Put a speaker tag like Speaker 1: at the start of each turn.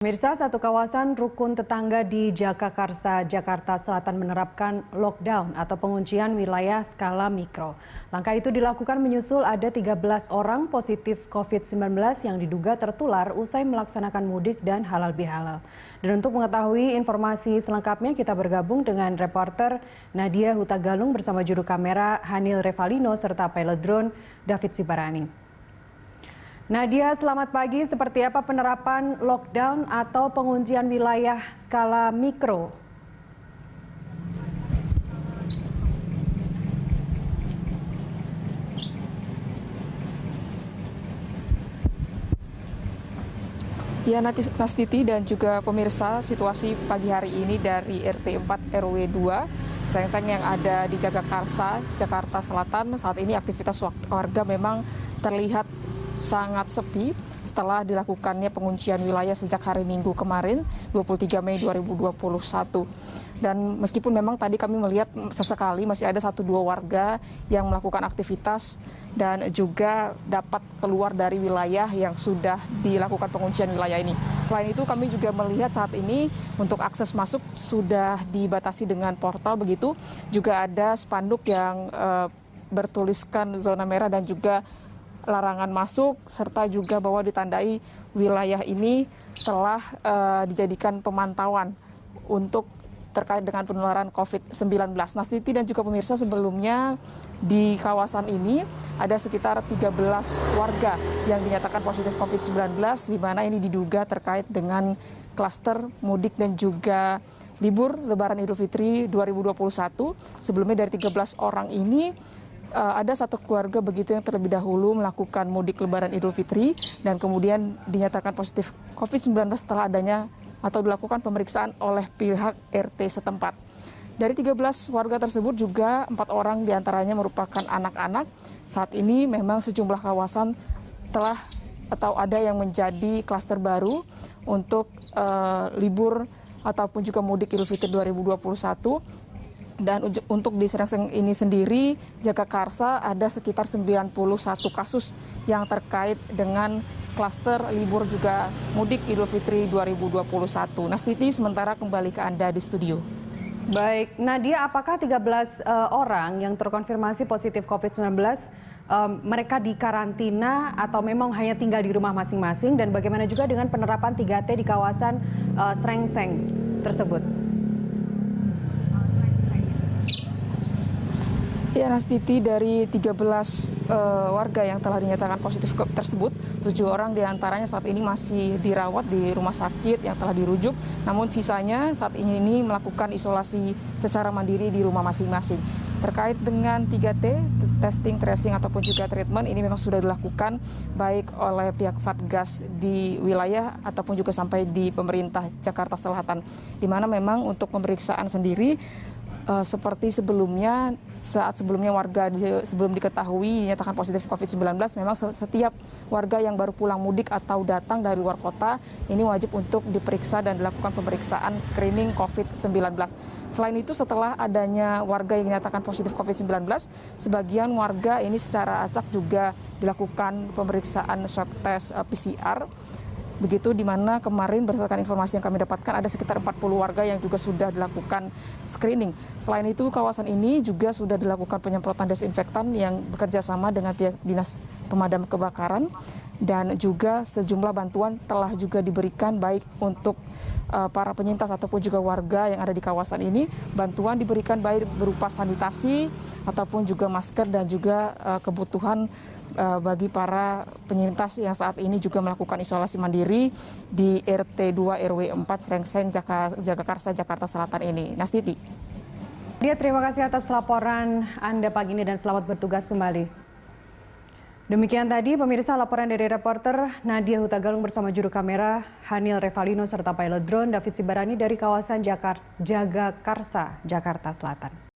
Speaker 1: Pemirsa, satu kawasan rukun tetangga di Jagakarsa, Jakarta Selatan menerapkan lockdown atau penguncian wilayah skala mikro. Langkah itu dilakukan menyusul ada 13 orang positif COVID-19 yang diduga tertular usai melaksanakan mudik dan halal bihalal. Dan untuk mengetahui informasi selengkapnya kita bergabung dengan reporter Nadia Hutagalung bersama juru kamera Hanil Revalino serta pilot drone David Sibarani. Nadia, selamat pagi. Seperti apa penerapan lockdown atau penguncian wilayah skala mikro?
Speaker 2: Ya, Nastiti dan juga pemirsa, situasi pagi hari ini dari RT 4 RW 2 Srengseng yang ada di Jagakarsa, Jakarta Selatan. Saat ini aktivitas warga memang terlihat sangat sepi setelah dilakukannya penguncian wilayah sejak hari Minggu kemarin, 23 Mei 2021. Dan meskipun memang tadi kami melihat sesekali masih ada 1-2 warga yang melakukan aktivitas dan juga dapat keluar dari wilayah yang sudah dilakukan penguncian wilayah ini. Selain itu kami juga melihat saat ini untuk akses masuk sudah dibatasi dengan portal begitu. Juga ada spanduk yang bertuliskan zona merah dan juga larangan masuk, serta juga bahwa ditandai wilayah ini telah dijadikan pemantauan untuk terkait dengan penularan COVID-19. Nastiti dan juga pemirsa, sebelumnya di kawasan ini ada sekitar 13 warga yang dinyatakan positif COVID-19, di mana ini diduga terkait dengan klaster mudik dan juga libur Lebaran Idul Fitri 2021. Sebelumnya dari 13 orang ini ada satu keluarga begitu yang terlebih dahulu melakukan mudik Lebaran Idul Fitri dan kemudian dinyatakan positif COVID-19 setelah adanya atau dilakukan pemeriksaan oleh pihak RT setempat. Dari 13 warga tersebut juga 4 orang diantaranya merupakan anak-anak. Saat ini memang sejumlah kawasan telah atau ada yang menjadi klaster baru untuk libur ataupun juga mudik Idul Fitri 2021. Dan untuk di Srengseng ini sendiri, Jagakarsa ada sekitar 91 kasus yang terkait dengan klaster libur juga mudik Idul Fitri 2021. Nastiti, sementara kembali ke Anda di studio.
Speaker 1: Baik, Nadia, apakah 13 orang yang terkonfirmasi positif COVID-19 mereka dikarantina atau memang hanya tinggal di rumah masing-masing? Dan bagaimana juga dengan penerapan 3T di kawasan Srengseng tersebut?
Speaker 2: Ya, Nastiti, dari 13 warga yang telah dinyatakan positif tersebut, 7 orang diantaranya saat ini masih dirawat di rumah sakit yang telah dirujuk, namun sisanya saat ini melakukan isolasi secara mandiri di rumah masing-masing. Terkait dengan 3T, testing, tracing, ataupun juga treatment, ini memang sudah dilakukan baik oleh pihak Satgas di wilayah ataupun juga sampai di pemerintah Jakarta Selatan, di mana memang untuk pemeriksaan sendiri seperti sebelumnya, saat sebelumnya warga sebelum diketahui dinyatakan positif COVID-19, memang setiap warga yang baru pulang mudik atau datang dari luar kota ini wajib untuk diperiksa dan dilakukan pemeriksaan screening COVID-19. Selain itu, setelah adanya warga yang dinyatakan positif COVID-19, sebagian warga ini secara acak juga dilakukan pemeriksaan swab test PCR. Begitu, di mana kemarin berdasarkan informasi yang kami dapatkan ada sekitar 40 warga yang juga sudah dilakukan screening. Selain itu, kawasan ini juga sudah dilakukan penyemprotan desinfektan yang bekerja sama dengan pihak Dinas Pemadam Kebakaran, dan juga sejumlah bantuan telah juga diberikan baik untuk para penyintas ataupun juga warga yang ada di kawasan ini. Bantuan diberikan baik berupa sanitasi ataupun juga masker dan juga kebutuhan bagi para penyintas yang saat ini juga melakukan isolasi mandiri di RT 2 RW 4 Srengseng, Jagakarsa, Jakarta Selatan ini. Nastiti.
Speaker 1: Dia, terima kasih atas laporan Anda pagi ini dan selamat bertugas kembali. Demikian tadi pemirsa laporan dari reporter Nadia Hutagalung bersama juru kamera Hanil Revalino serta pilot drone David Sibarani dari kawasan Jagakarsa, Jakarta Selatan.